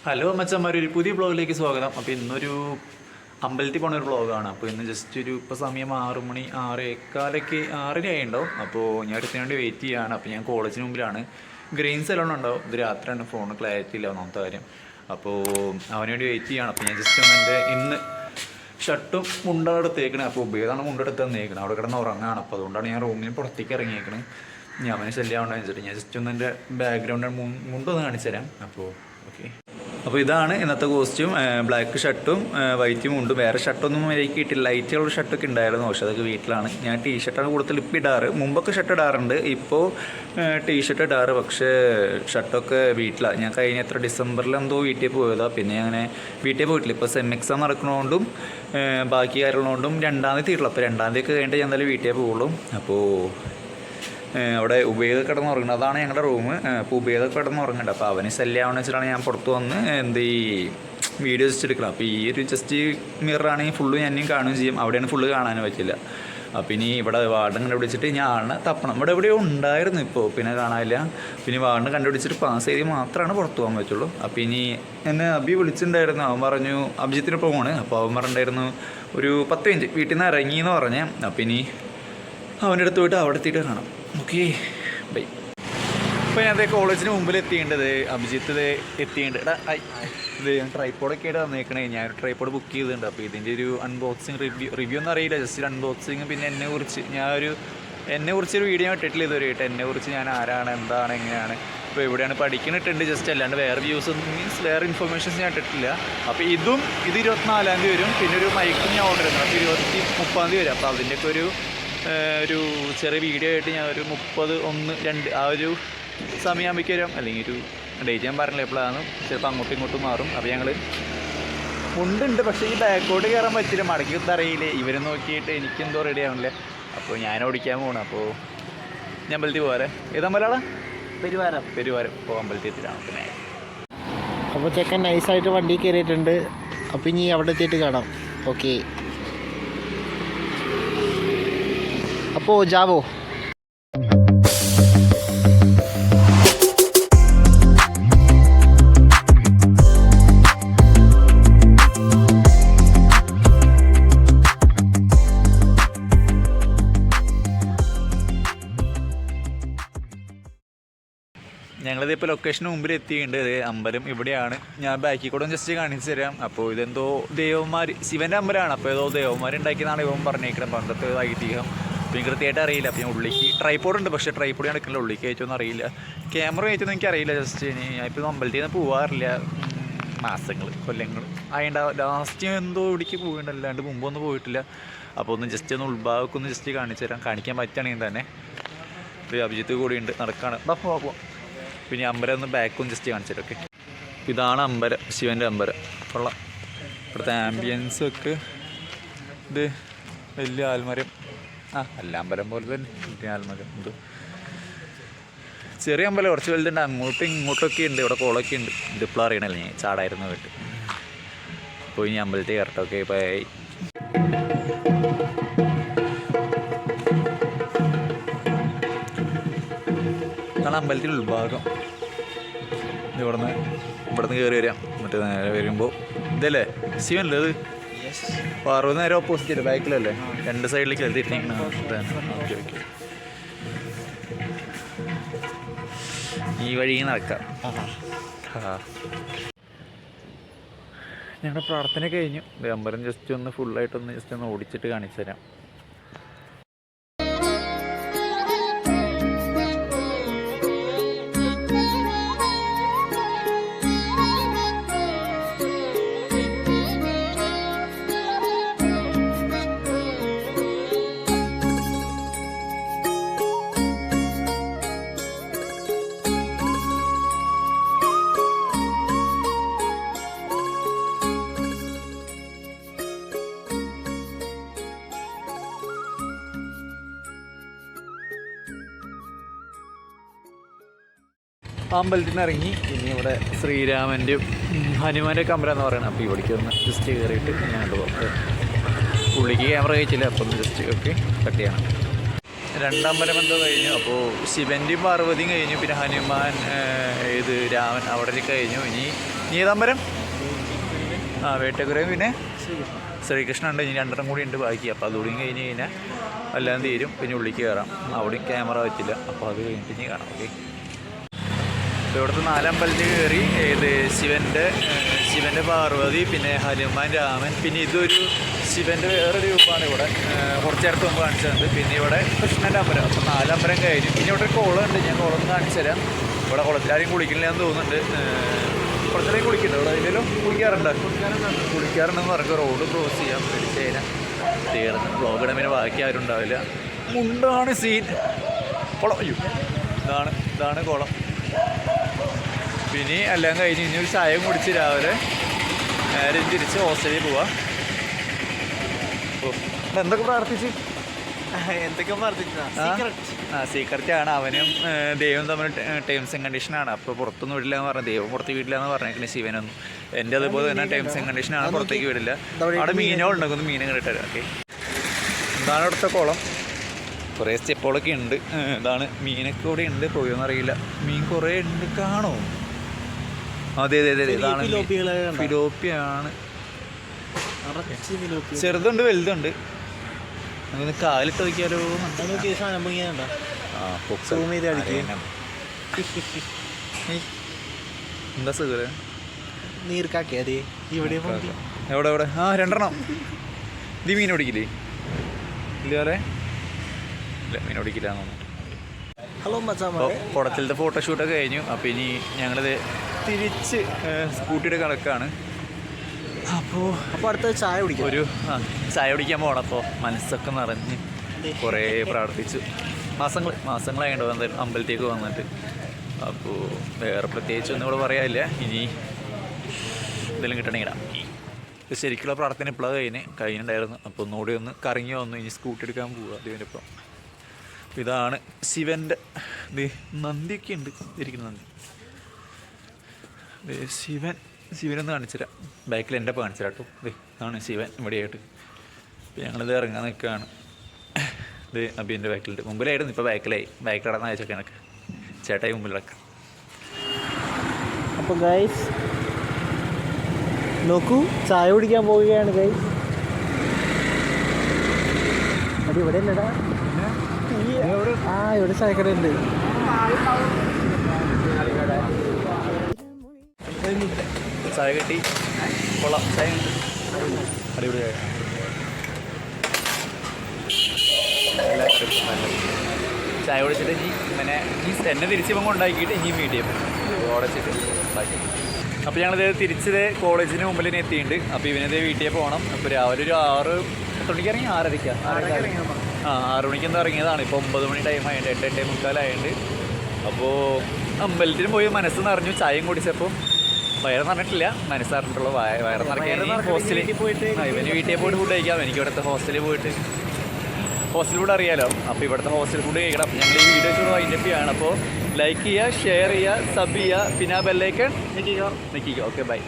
Hello മച്ചന്മാർ, ഒരു പുതിയ വ്ളോഗിലേക്ക് സ്വാഗതം. അപ്പോൾ ഇന്നൊരു അമ്പലത്തിൽ പോണ ഒരു വ്ളോഗാണ്. അപ്പോൾ ഇന്ന് ജസ്റ്റ് ഇപ്പോൾ സമയം 6 മണി 6:15 6:30 ആയിട്ടുണ്ടാവും. അപ്പോൾ ഞാൻ അടുത്തിന് വേണ്ടി വെയിറ്റ് ചെയ്യുകയാണ്. അപ്പോൾ ഞാൻ കോളേജിന് മുമ്പിലാണ്. ഗ്രീൻ സെലോൺ ഉണ്ടാവും. ഇത് രാത്രിയാണ്, ഫോൺ ക്ലാരിറ്റി ഇല്ല ഒന്നാമത്തെ കാര്യം. അപ്പോൾ അവന് വേണ്ടി വെയിറ്റ് ചെയ്യുകയാണ്. അപ്പോൾ ഞാൻ ജസ്റ്റ് ഒന്ന് എൻ്റെ ഇന്ന് ഷർട്ടും മുണ്ടാണ് എടുത്തേക്കണേ. അപ്പോൾ ഉപയോഗമാണ് മുണ്ടെടുത്ത് തന്നേക്കണം. അവിടെ കിടന്ന് ഉറങ്ങാണ്. അപ്പോൾ അതുകൊണ്ടാണ് ഞാൻ റൂമിന് പുറത്തേക്ക് ഇറങ്ങിയേക്കണത്. ഞാൻ അവനെ ശല്യമാവണ്ടെന്ന് വെച്ചിട്ട് ഞാൻ ജസ്റ്റ് ഒന്ന് എൻ്റെ ബാക്ക്ഗ്രൗണ്ട് മുണ്ടൊന്ന് കാണിച്ചു തരാം. അപ്പോൾ ഓക്കെ. അപ്പോൾ ഇതാണ് ഇന്നത്തെ കോസ്റ്റ്യൂം. ബ്ലാക്ക് ഷർട്ടും വൈറ്റ് മുണ്ടും. വേറെ ഷർട്ടൊന്നും എനിക്ക് കിട്ടില്ല. ലൈറ്റുള്ള ഷർട്ടൊക്കെ ഉണ്ടായിരുന്നു, പക്ഷേ അതൊക്കെ വീട്ടിലാണ്. ഞാൻ ടീഷർട്ടാണ് കൂടുതൽ ഇപ്പോൾ ഇടാറ്. മുമ്പൊക്കെ ഷർട്ട് ഇടാറുണ്ട്, ഇപ്പോൾ ടീഷർട്ട് ഇടാറ്. പക്ഷേ ഷർട്ടൊക്കെ വീട്ടിലാണ്. ഞാൻ കഴിഞ്ഞ ഡിസംബറിൽ എന്തോ വീട്ടിൽ പോയതാണ്. പിന്നെ അങ്ങനെ വീട്ടിൽ പോയിട്ടില്ല. ഇപ്പോൾ സെം എക്സാം നടക്കുന്നതുകൊണ്ടും ബാക്കി കാര്യങ്ങളുകൊണ്ടും 2ാം തീയതി തീരുള്ളൂ. അപ്പോൾ 2ാം തീയതി ഒക്കെ കഴിഞ്ഞിട്ട് ഞാൻ എന്തായാലും വീട്ടിൽ പോകുള്ളൂ. അപ്പോൾ അവിടെ ഉപയോഗ കിടന്ന് ഉറങ്ങുന്നത്. അതാണ് ഞങ്ങളുടെ റൂം. അപ്പോൾ ഉപയോഗ കിടന്ന് ഉറങ്ങുന്നുണ്ട്. അപ്പോൾ അവന് ശല്യമാണെന്ന് വെച്ചിട്ടാണ് ഞാൻ പുറത്ത് വന്ന് ഈ വീഡിയോ ജസ്റ്റ് എടുക്കണം. അപ്പോൾ ഈ ഒരു ജസ്റ്റ് മിററാണെങ്കിൽ ഫുള്ള് ഞാനും കാണുകയും ചെയ്യും. അവിടെയാണ് ഫുള്ള് കാണാനും പറ്റില്ല. അപ്പോൾ ഇനി ഇവിടെ വാർഡ് കണ്ടുപിടിച്ചിട്ട് ഞാൻ തപ്പണം. ഇവിടെ എവിടെയോ ഉണ്ടായിരുന്നു, ഇപ്പോൾ പിന്നെ കാണാനില്ല. പിന്നെ വാർഡ് കണ്ടുപിടിച്ചിട്ട് പാസ് ചെയ്ത് മാത്രമാണ് പുറത്ത് പോകാൻ പറ്റുള്ളൂ. അപ്പോൾ ഇനി എന്നെ അബി വിളിച്ചിട്ടുണ്ടായിരുന്നു. അവൻ പറഞ്ഞു അഭിജിത്തിനൊപ്പം പോണ്. അപ്പോൾ അവൻ പറഞ്ഞിട്ടുണ്ടായിരുന്നു ഒരു 10 മിനിറ്റ് വീട്ടിൽ നിന്ന് ഇറങ്ങിയെന്ന് പറഞ്ഞ്. അപ്പോൾ ഇനി അവൻ്റെ അടുത്ത് പോയിട്ട് അവിടെ എത്തിയിട്ട് കാണാം. Okay, bye. ഇപ്പോൾ ഞാൻ കോളേജിന് മുമ്പിൽ എത്തിയേണ്ടത് അഭിജിത്ത് എത്തിയേണ്ടത്. ഇത് ഞാൻ ട്രൈപ്പോഡൊക്കെ ആയിട്ട് വന്നേക്കണേ. ഞാനൊരു ട്രൈപ്പോഡ് ബുക്ക് ചെയ്തിട്ടുണ്ട്. അപ്പോൾ ഇതിൻ്റെ ഒരു അൺബോക്സിങ് റിവ്യൂ ഒന്നും അറിയില്ല, ജസ്റ്റ് ഒരു അൺബോക്സിങ്. പിന്നെ എന്നെക്കുറിച്ചൊരു വീഡിയോ ഇട്ടിട്ടില്ല ഇതുവരെയായിട്ട്. എന്നെക്കുറിച്ച് ഞാൻ ആരാണ്, എന്താണ്, എങ്ങനെയാണ്, ഇപ്പോൾ എവിടെയാണ് പഠിക്കുന്നിട്ടുണ്ട് ജസ്റ്റ്. അല്ലാണ്ട് വേറെ വ്യൂസ് ഒന്നും മീൻസ് വേറെ ഇൻഫർമേഷൻസ് ഞാൻ ഇട്ടിട്ടില്ല. അപ്പോൾ ഇത് 24-ാം തീയതി വരും. പിന്നെ ഒരു മൈക്കും ഞാൻ ഓർഡർ ചെയ്യുന്നു. അപ്പോൾ 30-ാം തീയതി വരും. അപ്പോൾ അതിൻ്റെയൊക്കെ ഒരു ചെറിയ വീഡിയോ ആയിട്ട് ഞാൻ ഒരു 30, 1, 2 ആ ഒരു സമയമാകുമ്പോഴേക്ക് വരും. അല്ലെങ്കിൽ ഒരു ഡേറ്റ് ഞാൻ പറഞ്ഞില്ല എപ്പോഴാണ്. ചിലപ്പോൾ അങ്ങോട്ടും ഇങ്ങോട്ടും മാറും. അപ്പോൾ ഞങ്ങൾ മുണ്ടുണ്ട്, പക്ഷേ ഈ ബാക്കോട്ട് കയറാൻ പറ്റില്ല. മടക്കി അറിയില്ലേ. ഇവരെ നോക്കിയിട്ട് എനിക്കെന്തോ റെഡി ആവണില്ല. അപ്പോൾ ഞാൻ ഓടിക്കാൻ പോകണം. അപ്പോൾ ഞാൻ അമ്പലത്തിൽ പോകാറ്. ഏതമ്പലാണ്? പെരുവാരം. ഇപ്പോൾ അമ്പലത്തിൽ എത്തിയിട്ടാണ്. പിന്നെ അപ്പോൾ ചെക്കൻ നൈസായിട്ട് വണ്ടി കയറിയിട്ടുണ്ട്. അപ്പോൾ ഇനി അവിടെ എത്തിയിട്ട് കാണാം. ഓക്കെ, അപ്പോൾ ജാവോ. ഞങ്ങളിതിപ്പോൾ ലൊക്കേഷന് മുമ്പിൽ എത്തിയിട്ടുണ്ട്. അമ്പലം ഇവിടെയാണ്. ഞാൻ ബാക്കിൽ കൂടെ ജസ്റ്റ് കാണിച്ചു തരാം. അപ്പോൾ ഇതെന്തോ ദേവന്മാർ, ശിവൻ്റെ അമ്പലമാണ്. അപ്പോൾ ഏതോ ദേവന്മാരുണ്ടാക്കിയതാണ് ഇവൻ പറഞ്ഞേക്കണം. പണ്ടത്തെ ഐതിഹ്യം. അപ്പോൾ കൃത്യമായിട്ട് അറിയില്ല. അപ്പോൾ ഞാൻ ഉള്ളിലേക്ക് ട്രൈപ്പോഡ് ഉണ്ട്, പക്ഷേ ട്രൈപ്പോഡ് ഞാൻ എടുക്കില്ല. ഉള്ളിലേക്ക് അയച്ചൊന്നും അറിയില്ല. ക്യാമറ അയച്ചൊന്നും എനിക്കറിയില്ല. ജസ്റ്റ് ഞാനിപ്പോൾ അമ്പലത്തിൽ നിന്ന് പോകാറില്ല, കൊല്ലങ്ങൾ ആയിണ്ടാവും. ലാസ്റ്റ് എന്തോ ഇവിടേക്ക് പോയിട്ടുണ്ട്, അല്ലാണ്ട് മുമ്പൊന്നും പോയിട്ടില്ല. അപ്പോൾ ഒന്ന് ജസ്റ്റ് ഒന്ന് ഉൾഭാഗമൊക്കെ ഒന്ന് ജസ്റ്റ് കാണിച്ചു തരാം. കാണിക്കാൻ പറ്റുകയാണെങ്കിൽ തന്നെ. ഇത് അഭിജിത്ത് കൂടിയുണ്ട്, നടക്കാണ്. പോവാം. പിന്നെ അമ്പലം ഒന്ന് ബാക്കും ജസ്റ്റ് കാണിച്ചു തരാം. ഓക്കെ, ഇതാണ് അമ്പലം, ശിവൻ്റെ അമ്പലം. കൊള്ളാം. ഇവിടുത്തെ ആംബിയൻസൊക്കെ. ഇത് വലിയ ആൽമരം. അല്ല അമ്പലം പോലെ തന്നെ വലിയ ആൽമരം. ഇത് ചെറിയ അമ്പലം, കുറച്ച് വലുതുണ്ട്. അങ്ങോട്ടും ഇങ്ങോട്ടൊക്കെ ഉണ്ട്. ഇവിടെ കോളൊക്കെ ഉണ്ട്. ഇതിപ്പോൾ അറിയണല്ലേ, ഞാൻ ചാടായിരുന്നു വീട്ട്. അപ്പോൾ ഇനി അമ്പലത്തിൽ കയറട്ടെ. Okay, bye. ഇതാണ് അമ്പലത്തിൻ്റെ ഉൾഭാഗം. ഇവിടുന്ന് കയറി വരാം. മറ്റേ നേരെ വരുമ്പോൾ ഇതല്ലേ ശിവനല്ലേ ഇത്? പാർവതി നേരെ ഓപ്പോസിറ്റ് അല്ലേ, ബാക്കിലല്ലേ? 2 സൈഡിലേക്ക് എഴുതിയിട്ടിരിക്കണം. ഓക്കെ. ഈ വഴി നടക്കാം. ഞങ്ങളുടെ പ്രാർത്ഥന കഴിഞ്ഞു. അമ്പലം ജസ്റ്റ് ഒന്ന് ഫുള്ളായിട്ടൊന്ന് ജസ്റ്റ് ഒന്ന് ഓടിച്ചിട്ട് കാണിച്ചു തരാം. അമ്പലത്തിൽ നിന്ന് ഇറങ്ങി. ഇനി ഇവിടെ ശ്രീരാമൻ്റെയും ഹനുമാൻ്റെ കമ്പല എന്ന് പറയുന്നത്. അപ്പോൾ ഇവിടേക്ക് ഒന്ന് ജസ്റ്റ് കയറിയിട്ട് ഞാൻ പോകാം. പുള്ളിക്ക് ക്യാമറ കഴിച്ചില്ല, അപ്പോൾ ഒന്ന് ജസ്റ്റ് ഓക്കെ കട്ട് ചെയ്യണം. രണ്ടമ്പലം എന്തോ കഴിഞ്ഞു. അപ്പോൾ ശിവൻ്റെയും പാർവതിയും കഴിഞ്ഞു. പിന്നെ ഹനുമാൻ രാമൻ അവിടെ കഴിഞ്ഞു. ഇനി നീ ഏതാമ്പരം? ആ വേട്ടക്കുരയും പിന്നെ ശ്രീകൃഷ്ണൻ ഉണ്ട്. ഇനി രണ്ടെണ്ണം കൂടി ഉണ്ട് ബാക്കി. അപ്പോൾ അതുകൂടി കഴിഞ്ഞ് കഴിഞ്ഞാൽ എല്ലാം തീരും. പിന്നെ ഉള്ളിലേക്ക് കയറാം. അവിടെയും ക്യാമറ പറ്റില്ല. അപ്പോൾ അത് കഴിഞ്ഞിട്ട് ഇനി കാണാം. ഓക്കെ, അപ്പോൾ ഇവിടുത്തെ 4 അമ്പലത്തിൽ കയറി. ശിവൻ്റെ പാർവതി, പിന്നെ ഹനുമാൻ, രാമൻ, പിന്നെ ഇതൊരു ശിവൻ്റെ വേറൊരു രൂപമാണ് ഇവിടെ കുറച്ചേരത്ത് മുമ്പ് കാണിച്ചിട്ടുണ്ട്. പിന്നെ ഇവിടെ കൃഷ്ണൻ്റെ അമ്പലം. അപ്പോൾ 4 അമ്പലം കഴിഞ്ഞു. പിന്നെ ഇവിടെ ഒരു കുളമുണ്ട്. ഞാൻ കുളം കാണിച്ചു തരാം. ഇവിടെ കുളത്തിലാരും കുളിക്കില്ല എന്ന് തോന്നുന്നുണ്ട്. കുളത്തിലേക്ക് കുളിക്കുന്നുണ്ട് ഇവിടെ? അതിലെല്ലാം കുളിക്കാറുണ്ടെന്ന് പറഞ്ഞ റോഡ് ക്രോസ് ചെയ്യാൻ പേടിച്ച് കഴിഞ്ഞാൽ തീർന്ന് ബ്ലോഗ് ഇടമിന് ബാക്കി ആരും ഉണ്ടാവില്ല. മുണ്ടാണ് സീൻ. കുളം, അയ്യോ, ഇതാണ് കുളം. പിന്നെ എല്ലാം കഴിഞ്ഞ് ഇനി ഒരു ചായ കുടിച്ച് രാവിലെ നേരെ തിരിച്ച് ഹോസ്റ്റലിൽ പോവാം. എന്തൊക്കെ പ്രാർത്ഥിച്ച് സീക്രറ്റാണ്. അവനും ദൈവം തമ്മിൽ ടേംസ് ആൻഡ് കണ്ടീഷനാണ്. അപ്പോൾ പുറത്തൊന്നും വിടില്ല എന്ന് പറഞ്ഞാൽ ദൈവം പുറത്ത് വിടില്ല എന്ന് പറഞ്ഞേക്കണേ ശിവനൊന്നും. എൻ്റെ അതുപോലെ തന്നെ ടേംസ് ആൻഡ് കണ്ടീഷനാണ്, പുറത്തേക്ക് വിടില്ല. അവിടെ മീനുകളുണ്ടെങ്കിൽ മീനും കിട്ടരുത്. ഓക്കെ, ഇതാണ് ഇവിടുത്തെ കുളം. കുറേ സ്റ്റെപ്പുകളൊക്കെ ഉണ്ട്. ഇതാണ് മീനൊക്കെ കൂടെ ഉണ്ട്. പോയോന്ന് അറിയില്ല. മീൻ കുറേ ഉണ്ട്. കാണോ? അതെ, ഇതാണ് ഫിലോപ്പിയാണ്. ചെറുതുണ്ട് വലുതുണ്ട്. നമുക്കൊന്ന് കാലിട്ട് നോക്കിയാലോ? എന്താ സുഖം നീർക്കാക്കിയതേ ഇവിടെ എവിടെ? ആ, 2 ഇത് മീൻ ഓടിക്കില്ലേ? ഇല്ല, മീൻ ഓടിക്കില്ല. ഹലോ കുളത്തിലത്തെ ഫോട്ടോഷൂട്ടൊക്കെ കഴിഞ്ഞു. അപ്പോൾ ഇനി ഞങ്ങളിത് തിരിച്ച് സ്കൂട്ടിയുടെ കണക്കാണ്. അപ്പോൾ അടുത്ത ചായ കുടിക്കും. ചായ കുടിക്കാൻ പോകണം. അപ്പോൾ മനസ്സൊക്കെ നിറഞ്ഞ് കുറേ പ്രാർത്ഥിച്ചു. മാസങ്ങളായിട്ടുണ്ടോ എന്തായാലും അമ്പലത്തേക്ക് വന്നിട്ട്. അപ്പോൾ വേറെ പ്രത്യേകിച്ചൊന്നും ഇവിടെ പറയാനില്ല. ഇനി എന്തെങ്കിലും കിട്ടണമെങ്കിലാണ് ശരിക്കുള്ള പ്രാർത്ഥന ഇപ്പോഴാണ് കഴിഞ്ഞിട്ടുണ്ടായിരുന്നു. അപ്പോൾ ഒന്നുകൂടി ഒന്ന് കറങ്ങി വന്നു. ഇനി സ്കൂട്ടി എടുക്കാൻ പോവുക അതിൻ്റെ ഒപ്പം. ഇതാണ് ശിവൻ്റെ നന്ദിയൊക്കെ ഉണ്ട്. ഇരിക്കുന്ന നന്ദി ശിവനൊന്ന് കാണിച്ചു തരാം. ബാക്കിൽ എൻ്റെ കാണിച്ചു തരാം കേട്ടോ. ഇതാണ് ശിവൻ ഇവിടെയായിട്ട്. അപ്പോൾ ഞങ്ങളിത് ഇറങ്ങാൻ നിൽക്കുകയാണ്. ഇത് അബീൻ്റെ ബാക്കിലുണ്ട്. മുമ്പിലായിരുന്നു, ഇപ്പോൾ ബാക്കിലായി. ബാക്കിൽ നടന്ന് അയച്ചൊക്കെ എനിക്ക് ചേട്ടായി മുമ്പിലൊക്കെ. അപ്പോൾ ഗൈസ് നോക്കൂ, ചായ കുടിക്കാൻ പോവുകയാണ് ഗൈസ്. അത് ഇവിടെ അല്ലടാ. ഇവിടെ ചായക്കട ഉണ്ട്. ചായ കിട്ടി. കൊള്ളാം, ചായ ഉണ്ട്. അടിപൊളി ചായ. ചായ കുടിച്ചിട്ട് ഇനി പിന്നെ എന്നെ തിരിച്ചിപ്പം കൊണ്ടാക്കിയിട്ട് ഇനി മീറ്റ് ചെയ്യും ഓടച്ചിട്ട് ബാക്കി. അപ്പോൾ ഞങ്ങളിത് തിരിച്ചത് കോളേജിന് മുമ്പിൽ തന്നെ എത്തിയിട്ടുണ്ട്. അപ്പോൾ ഇവനത് വീട്ടിൽ പോകണം. അപ്പോൾ രാവിലെ ഒരു 6 മണിക്ക് ഇറങ്ങി 6:30. 6 മണിക്ക് എന്താ ഇറങ്ങിയതാണ്. ഇപ്പോൾ 9 മണി ടൈം ആയിട്ട് 8:45 അപ്പോൾ അമ്പലത്തിന് പോയി മനസ്സ് നിറഞ്ഞു. ചായയും കുടിച്ചപ്പോൾ വയറ് നിറഞ്ഞിട്ടില്ല, മനസ്സറിഞ്ഞിട്ടുള്ളൂ. വയറ് നിറഞ്ഞ ഹോസ്റ്റലിൽ പോയിട്ട് ഇവന് വീട്ടിൽ പോയിട്ട് ഫുഡ് കഴിക്കാം. എനിക്ക് ഇവിടുത്തെ ഹോസ്റ്റലിൽ ഫുഡ് അറിയാലോ. അപ്പോൾ ഇവിടുത്തെ ഹോസ്റ്റൽ ഫുഡ് കഴിക്കണം. അപ്പോൾ ഞങ്ങൾ ഈ വീഡിയോ ചൂട് വൈൻഡപ്പ് ചെയ്യാണ്. അപ്പോൾ ലൈക്ക് ചെയ്യുക, ഷെയർ ചെയ്യുക, സബ് ചെയ്യുക, പിന്നെ ബെല്ലൈക്കൺ നിൽക്കുക. Okay, by.